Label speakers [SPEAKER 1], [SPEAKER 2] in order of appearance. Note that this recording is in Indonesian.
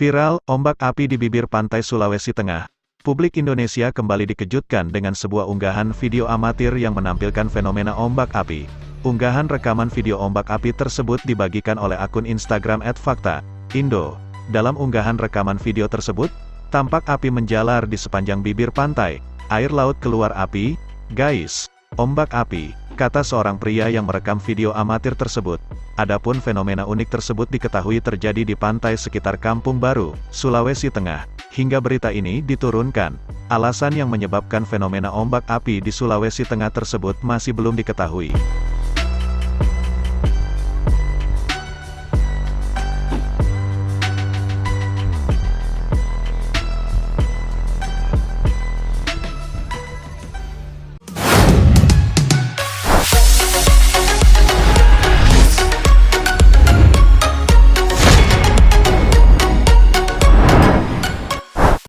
[SPEAKER 1] Viral, ombak api di bibir pantai Sulawesi Tengah. Publik Indonesia kembali dikejutkan dengan sebuah unggahan video amatir yang menampilkan fenomena ombak api. Unggahan rekaman video ombak api tersebut dibagikan oleh akun Instagram @fakta_indo. Dalam unggahan rekaman video tersebut, tampak api menjalar di sepanjang bibir pantai. Air laut keluar api, guys. Ombak api, kata seorang pria yang merekam video amatir tersebut. Adapun fenomena unik tersebut diketahui terjadi di pantai sekitar Kampung Baru, Sulawesi Tengah. Hingga berita ini diturunkan, alasan yang menyebabkan fenomena ombak api di Sulawesi Tengah tersebut masih belum diketahui.